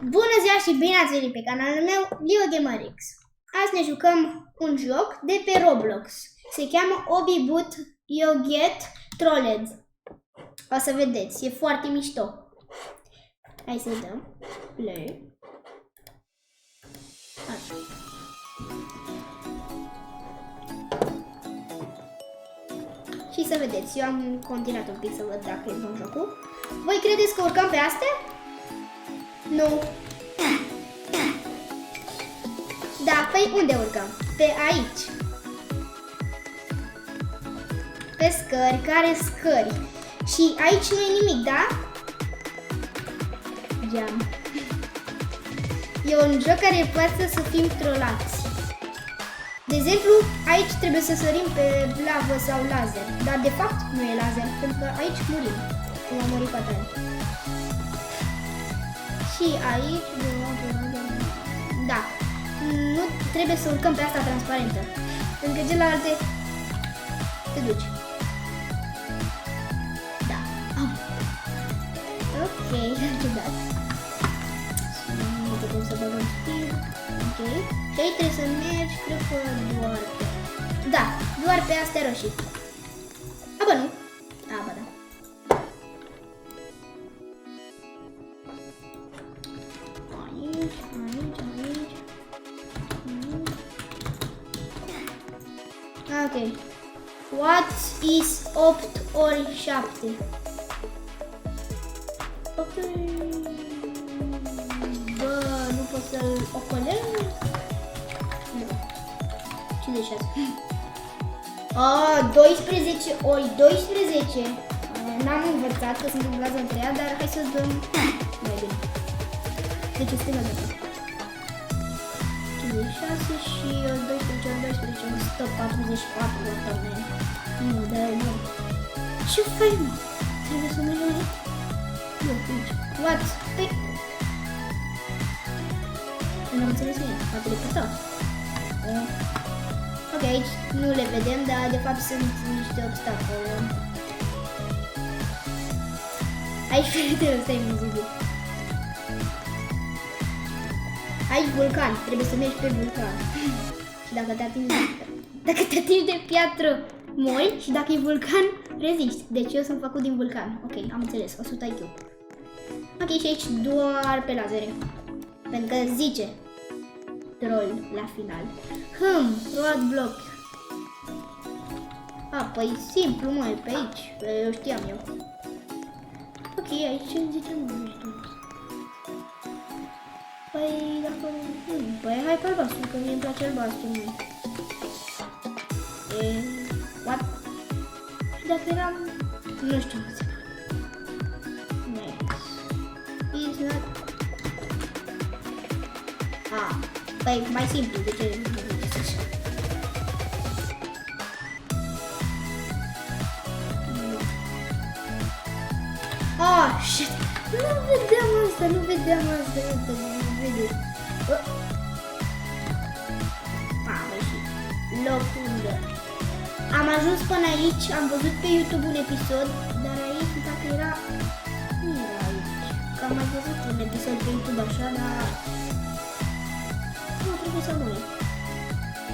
Bună ziua și bine ați venit pe canalul meu, LeoGamerX. Azi ne jucăm un joc de pe Roblox. Se cheamă Obby Boot You Get Trolled. O să vedeți, e foarte mișto. Hai să dăm play. Așa. Și să vedeți, eu am continuat un pic să văd dacă e bun jocul. Voi credeți că urcăm pe astea? Nu. Da, păi unde urcăm? Pe aici. Pe scări, care scări? Și aici nu e nimic, da? Geam. E un joc care poate să fim trolați. De exemplu, aici trebuie să sărim pe lavă sau laser. Dar de fapt nu e laser, pentru că aici murim. Cum am murit fatal. Și aici... Da. Nu trebuie să urcăm pe asta transparentă. Pentru că celelalte te duci. Da. Ok, am ciudat. Nu putem să băgăm speed. Ok. Și aici trebuie să mergi, cred că doar pe... Da, doar pe astea roșii. A, bă, nu. A, bă, da. Aici, aici, aici. Ok. What is 8 ori 7? Ok. Bă, nu pot să-l ocolesc? Nu. 56. Ah, 12 ori 12. N-am învățat că sunt în clasa 3-a, dar hai să dăm mai bine. Deci este la dată. 56 și 12 ori 12, 144, doamne. Nu, dar nu. Ce faci, mă? Trebuie să mergem aici? Nu, aici. What? Păi... Nu am înțeles bine, a teleportat. Ok, aici nu le vedem, dar de fapt sunt niște obstacole. Aici trebuie să stai invizibil. Aici vulcan, trebuie să mergi pe vulcan. Și dacă te atingi de piatră, mori, și dacă e vulcan, reziști. Deci eu sunt făcut din vulcan. Ok, am înțeles, 100 IQ. Ok, și aici doar pe lazere. Pentru că zice troll la final. Roadblock. A, păi simplu, măi, pe aici. Eu știam eu. Ok, aici ce zice, nu știu. Păi, dacă... Păi, hai pe albastru, că mie îmi place albastru. What? Și dacă eram... Nu știu cum se pune. Next. Is not... Ah, păi, mai simplu, de ce nu vedeți așa? Ah, shit! Nu vedeam asta, nu vedeam asta, nu vedeți. Mamă, și locul lor. Am ajuns până aici, am văzut pe YouTube un episod, dar aici, dacă era... Nu era aici. Că am mai văzut un episod pe YouTube așa, dar... Nu, trebuie să mori.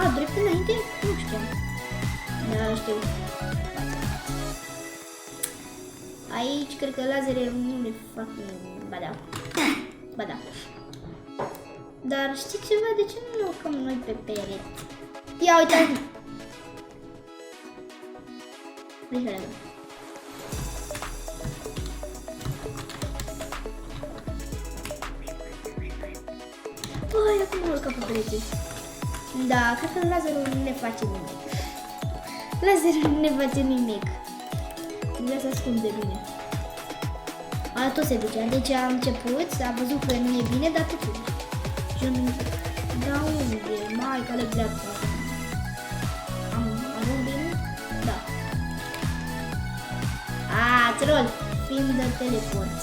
A, drept înainte? Nu știam. Da, știu. Aici, cred că lazere nu le fac... Ba da. Ba da. Dar știi ceva? De ce nu lucrăm noi pe perete? Ia uite! Băi, acum mă urcă pe perete. Da, cred că lazerul nu ne face nimic. Lazerul nu ne face nimic. Vrea să ascunde bine. A, tot se ducea. Deci a început, a văzut că nu e bine, dar tot duce. Și nu... Da, unde? Mai, cale dreapta. Am bine? Da. A, troll! Fiind de teleport.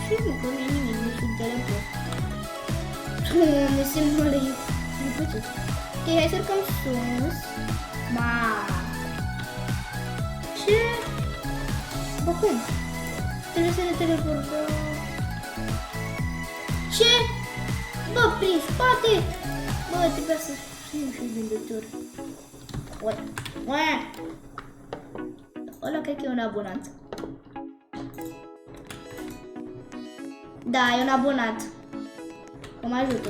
Și nu, că nu e nimic, nu știu teleport. Nu se mole. Nu place. Ok, hai să urcăm sus. Ma. Ce? Bă, cum? trebuie să ne teleportăm. Ce? Bă, prin spate? Bă, trebuia să fim și vindător. Uai. Ăla cred că e un abonat. Da, e un abonat. Că mă ajută.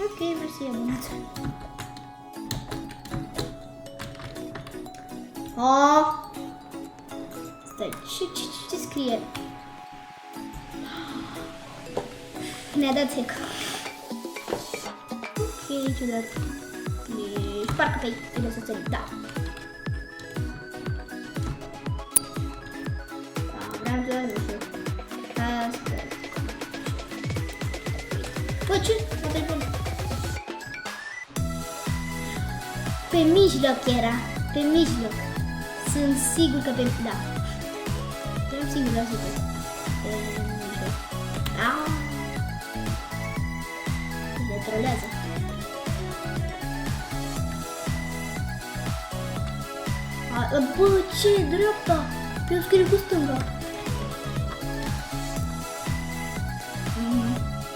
Ok, mersi, abonat. Stai, ce scrie? Ne-a dat hack. Ok, ciudat. Deci, parcă pe aici trebuie să ținem, da. Vreau să nu știu. Asta. Bă, ce? Mă telefon. Pe mijloc era. Pe mijloc. Sunt sigur că pe... Da. Sunt sigur la sigur. Pe mijloc. Aaaa. Le trolează. Bă, ce e dreapta? Eu scriu cu stânga.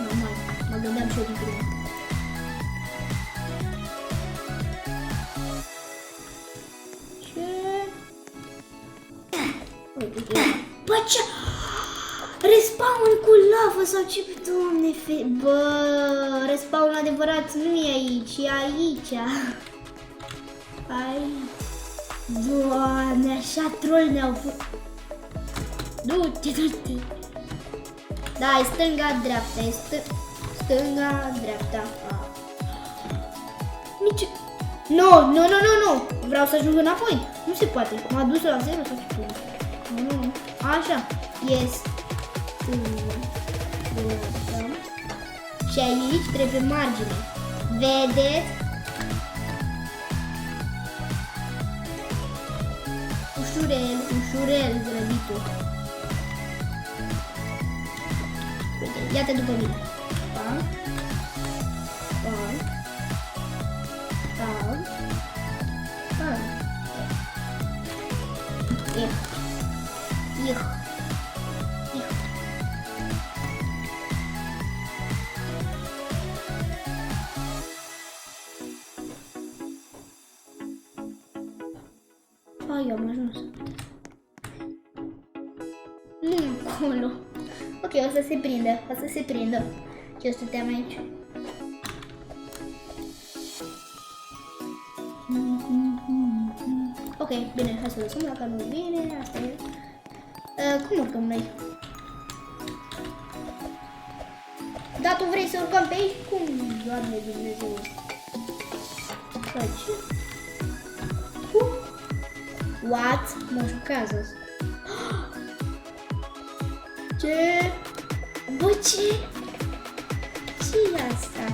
Normal, mă gândeam și eu din prima. Ce? Uite, bă, ce? Respawn cu lavă sau ce? Doamne, bă, respawn adevărat nu e aici, e aici. Aici. Doamne, așa troll ne-au făcut. Du-te, du-te. Da, e stânga-dreapta, e stânga-dreapta. Nici... Nu, vreau să ajung înapoi. Nu se poate, m-a dus la 0 sau ce? Nu, așa, e stânga-dreapta. Și aici trebuie margine. Vedeți? Ușurel, grăbitul. Uite, ia-te după mine. Pam. Pam. Pam. Pam. Ih. Ai, am ajuns. Nu acolo. Ok, o să se prindă. Ce stăteam aici? Ok, bine, hai să lăsăm dacă nu vine, asta e. Cum urcăm noi? Da, tu vrei să urcăm pe aici? Cum, Doamne Dumnezeu? Ce? What? Mă jucază. Ce? Bă, ce? Ce-i asta?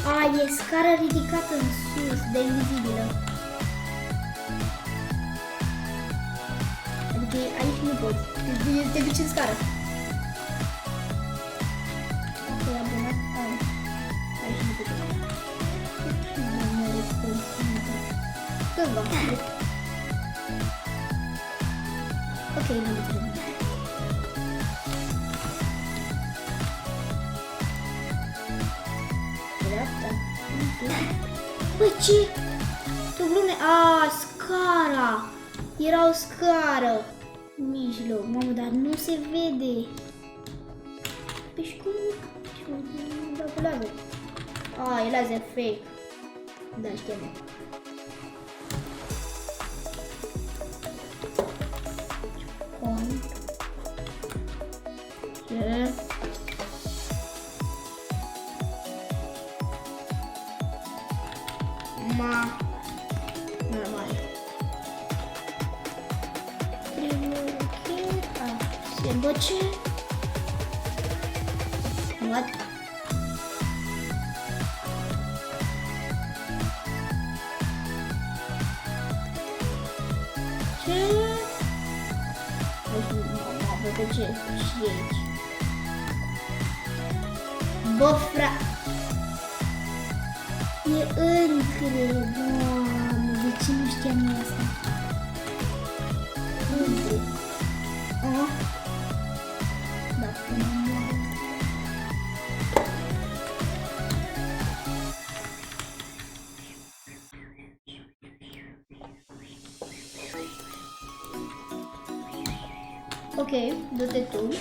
A, e scara ridicată în sus, de invizibilă. Adică aici nu poți. Te duci în scară. Ok, abonat. Aici nu putem. Cândva. Ok, nu putem. Bă, ce? Tu glume? A, scara! Era o scară în mijloc. Mamă, dar nu se vede. Păi și cum? Nu dau cu laser. A, e laser fake. Da, știam. Ce? Normal. Bă, ce? What? Ce? Bă, ce? Și aici. Bă, E încre, Doamne, de ce nu știam eu asta. Oh. Da, până moare. Ok, du-te tu.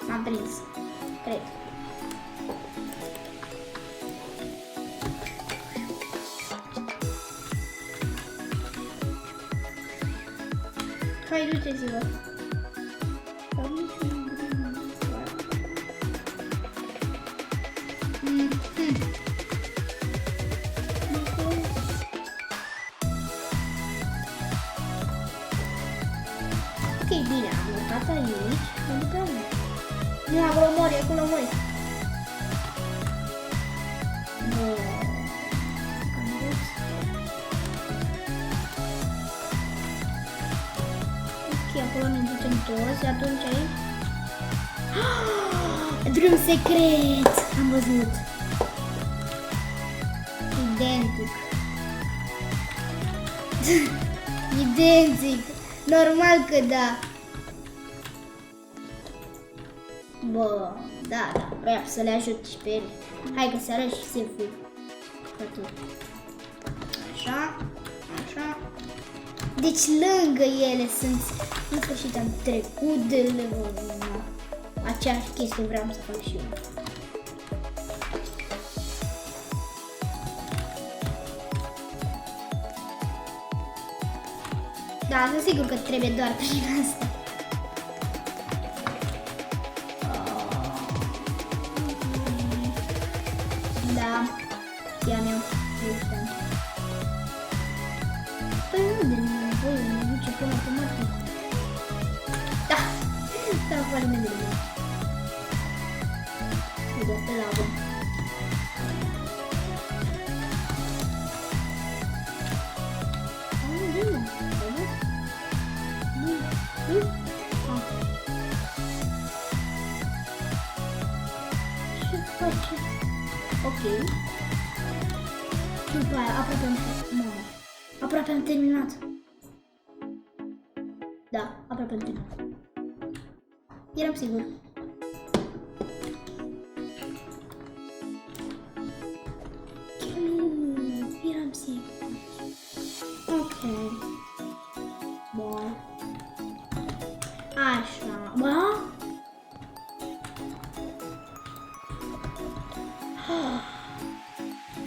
M-am prins, cred. Hai, duceți-vă. Ok, bine, am urcat aici. Nu, acolo mori, acolo mori. Ok, acolo ne ducem toți, atunci aici. Drum secret! Am văzut. Identic. Identic. Normal că da. Bă, da, vreau să le ajut și pe ele. Hai că se arăt și se fug. Așa, așa. Deci lângă ele sunt. În sfârșit am trecut de lângă. Aceeași chestie vreau să fac și eu. Da, sunt sigur că trebuie doar prin asta. Da, știam eu. Păi unde nu voi, nu duce până automatic. Da, da, foarte bine. Uite, pe la bun. Ok. După aia, aproape am terminat. Da, aproape am terminat. Eram sigur. Eram sigur. Ok. Bun. Așa. Ba?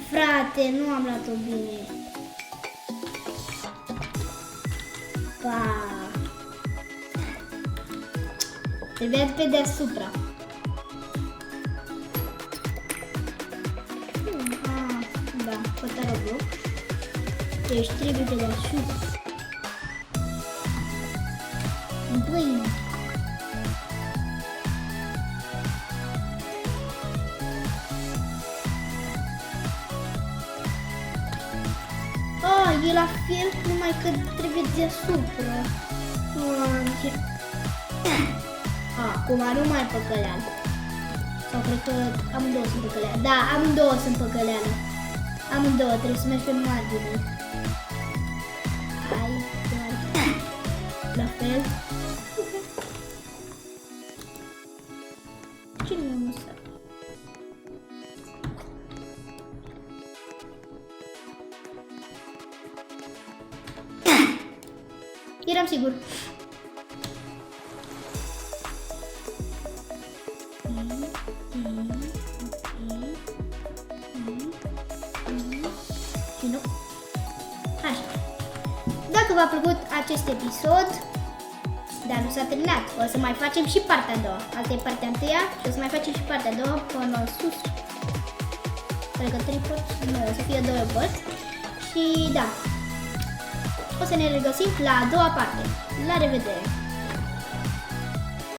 Frate, nu am luat-o bine. Pa. Trebuia pe deasupra. Da, fătă Roblox. Deci trebuie pe deasupra. Băi. E la fel, numai că trebuie deasupra. Acum nu mai păcăleală. Sau cred că amândouă sunt păcăleală. Da, amândouă sunt păcăleală. Amândouă, trebuie să mergi pe margine. Hai, la fel. Cine mi-a măsat? Eram sigur. Și nu. Așa. Dacă v-a plăcut acest episod, dar nu s-a terminat, o să mai facem și partea a doua. Asta e partea întâia și o să mai facem și partea a doua până sus. Cred că 3 părți, nu, o să fie 2 părți. Și da. O să ne regăsim la a doua parte. La revedere!